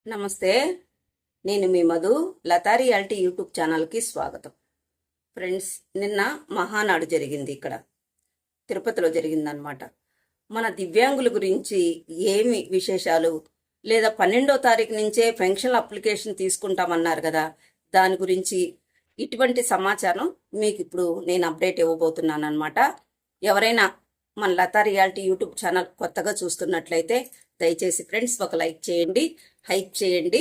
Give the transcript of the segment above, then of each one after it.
నమస్తే. నేను మీ Madhu. Lata reality YouTube ఛానల్కి స్వాగతం. ఫ్రెండ్స్, నిన్న మహానాడు జరిగింది, ఇక్కడ తిరుపతిలో జరిగిందనమాట. మన దివ్యాంగుల గురించి ఏమి విశేషాలు, లేదా 12వ తారీఖు నుంచే పెన్షన్ అప్లికేషన్ తీసుకుంటామన్నారు కదా, దాని గురించి ఇటువంటి సమాచారం మీకు ఇప్పుడు నేను అప్డేట్ ఇవ్వబోతున్నాను అనమాట. ఎవరైనా మన లతా రియాలిటీ యూట్యూబ్ ఛానల్ కొత్తగా చూస్తున్నట్లయితే దయచేసి ఫ్రెండ్స్ ఒక లైక్ చేయండి, హైప్ చేయండి,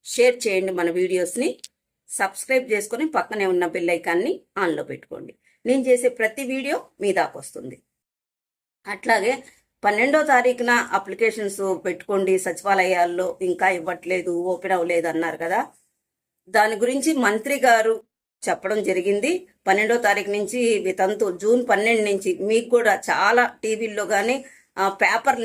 షేర్ చేయండి మన వీడియోస్ని, సబ్స్క్రైబ్ చేసుకొని పక్కనే ఉన్న బెల్ ఐకాన్ని ఆన్లో పెట్టుకోండి. నేను చేసే ప్రతి వీడియో మీ దాకా వస్తుంది. అట్లాగే 12వ తారీఖున అప్లికేషన్స్ పెట్టుకోండి, సచివాలయాల్లో ఇంకా ఇవ్వట్లేదు, ఓపెన్ అవ్వలేదు అన్నారు కదా, దాని గురించి మంత్రి గారు చెప్పడం జరిగింది. 12వ తారీఖు నుంచి వితంతు జూన్ 12 నుంచి మీకు కూడా చాలా టీవీల్లో కానీ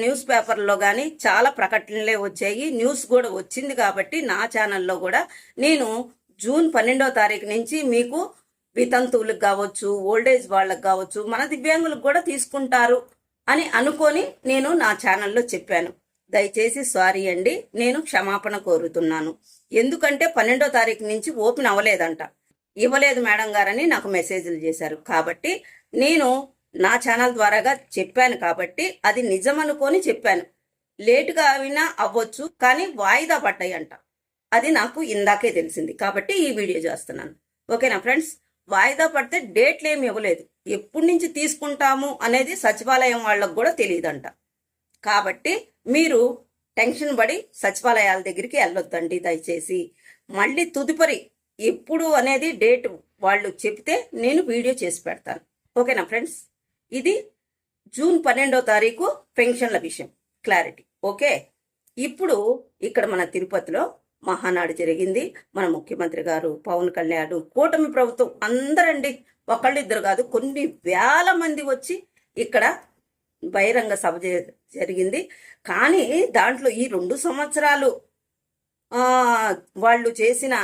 న్యూస్ పేపర్లో కానీ చాలా ప్రకటనలే వచ్చాయి, న్యూస్ కూడా వచ్చింది. కాబట్టి నా ఛానల్లో కూడా నేను జూన్ 12వ తారీఖు నుంచి మీకు వితంతువులకు కావచ్చు, ఓల్డేజ్ వాళ్ళకు కావచ్చు, మన దివ్యాంగులకు కూడా తీసుకుంటారు అని అనుకొని నేను నా ఛానల్లో చెప్పాను. దయచేసి సారీ అండి, నేను క్షమాపణ కోరుతున్నాను. ఎందుకంటే 12వ తారీఖు నుంచి ఓపెన్ అవ్వలేదంట, ఇవ్వలేదు మేడం గారని నాకు మెసేజ్లు చేశారు. కాబట్టి నేను నా ఛానల్ ద్వారాగా చెప్పాను, కాబట్టి అది నిజం అనుకొని చెప్పాను. లేటుగా అయినా అవ్వచ్చు, కానీ వాయిదా పడ్డాయి అంట, అది నాకు ఇందాకే తెలిసింది. కాబట్టి ఈ వీడియో చేస్తున్నాను. ఓకేనా ఫ్రెండ్స్? వాయిదా పడితే డేట్లు ఏమి ఇవ్వలేదు, ఎప్పటి నుంచి తీసుకుంటాము అనేది సచివాలయం వాళ్ళకు కూడా తెలియదంట. కాబట్టి మీరు టెన్షన్ పడి సచివాలయాల దగ్గరికి వెళ్ళొద్దండి దయచేసి. మళ్ళీ తదుపరి ఎప్పుడు అనేది డేట్ వాళ్ళు చెప్తే నేను వీడియో చేసి పెడతాను. ఓకేనా ఫ్రెండ్స్? ఇది జూన్ 12వ తారీఖు పెన్షన్ల విషయం, క్లారిటీ. ఓకే, ఇప్పుడు ఇక్కడ మన తిరుపతిలో మహానాడు జరిగింది. మన ముఖ్యమంత్రి గారు, పవన్ కళ్యాణ్, కూటమి ప్రభుత్వం అందరండి, ఒకళ్ళిద్దరు కాదు, కొన్ని వేల మంది వచ్చి ఇక్కడ బహిరంగ సభ జరిగింది. కానీ దాంట్లో ఈ 2 సంవత్సరాలు వాళ్ళు చేసిన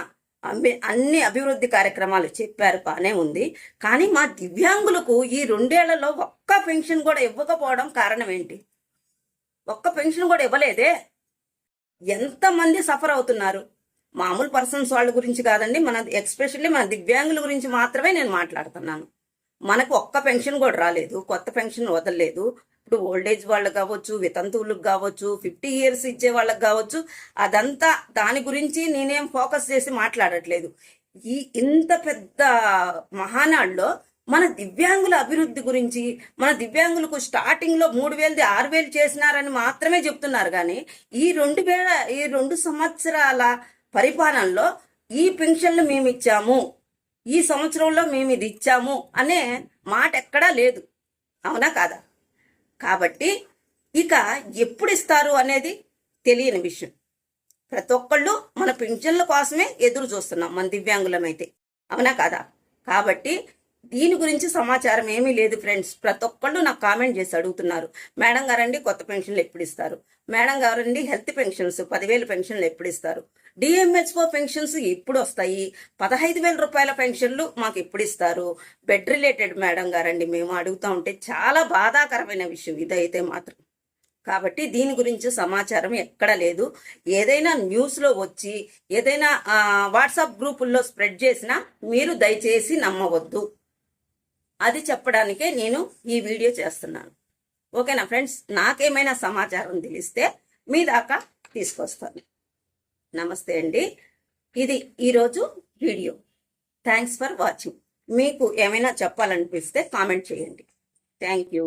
అన్ని అభివృద్ధి కార్యక్రమాలు చెప్పారు, బాగానే ఉంది. కానీ మా దివ్యాంగులకు ఈ 2 ఏళ్లలో ఒక్క పెన్షన్ కూడా ఇవ్వకపోవడం కారణం ఏంటి? ఒక్క పెన్షన్ కూడా ఇవ్వలేదే. ఎంతమంది సఫర్ అవుతున్నారు? మామూలు పర్సన్స్ వాళ్ళ గురించి కాదండి, ఎస్పెషల్లీ మన దివ్యాంగుల గురించి మాత్రమే నేను మాట్లాడుతున్నాను. మనకు ఒక్క పెన్షన్ కూడా రాలేదు, కొత్త పెన్షన్ వదలలేదు. ఇప్పుడు ఓల్డేజ్ వాళ్ళకి కావచ్చు, వితంతువులకు కావచ్చు, 50 years ఇచ్చే వాళ్ళకి కావచ్చు, అదంతా దాని గురించి నేనేం ఫోకస్ చేసి మాట్లాడట్లేదు. ఇంత పెద్ద మహానాడులో మన దివ్యాంగుల అభివృద్ధి గురించి, మన దివ్యాంగులకు స్టార్టింగ్లో 3,000 6,000 చేసినారని మాత్రమే చెప్తున్నారు. కానీ ఈ 2 సంవత్సరాల పరిపాలనలో ఈ పెన్షన్లు మేము ఇచ్చాము, ఈ సంవత్సరంలో మేము ఇది ఇచ్చాము అనే మాట ఎక్కడా లేదు. అవునా కాదా? కాబట్టి ఇక ఎప్పుడు ఇస్తారు అనేది తెలియని విషయం. ప్రతి ఒక్కళ్ళు మన పెన్షన్ల కోసమే ఎదురు చూస్తున్నాం, మన దివ్యాంగులమైతే. అవునా కాదా? కాబట్టి దీని గురించి సమాచారం ఏమీ లేదు ఫ్రెండ్స్. ప్రతి ఒక్కళ్ళు నాకు కామెంట్ చేసి అడుగుతున్నారు, మేడం గారండి కొత్త పెన్షన్లు ఎప్పుడు ఇస్తారు, మేడం గారండి హెల్త్ పెన్షన్స్ 10,000 పెన్షన్లు ఎప్పుడు ఇస్తారు, డిఎంహెచ్ఓ పెన్షన్స్ ఎప్పుడు వస్తాయి, 15,000 రూపాయల పెన్షన్లు మాకు ఎప్పుడు ఇస్తారు, బెడ్ రిలేటెడ్ మేడం గారండి మేము అడుగుతూ ఉంటే చాలా బాధాకరమైన విషయం ఇదైతే మాత్రం. కాబట్టి దీని గురించి సమాచారం ఎక్కడ లేదు. ఏదైనా న్యూస్లో వచ్చి ఏదైనా వాట్సాప్ గ్రూపుల్లో స్ప్రెడ్ చేసినా మీరు దయచేసి నమ్మవద్దు. అది చెప్పడానికే నేను ఈ వీడియో చేస్తున్నాను. ఓకేనా ఫ్రెండ్స్? నాకేమైనా సమాచారం తెలిస్తే మీ దాకా తీసుకొస్తాను. నమస్తే అండి, ఇది ఈరోజు వీడియో. Thanks for watching. మీకు ఏమైనా చెప్పాలనిపిస్తే కామెంట్ చేయండి. Thank you.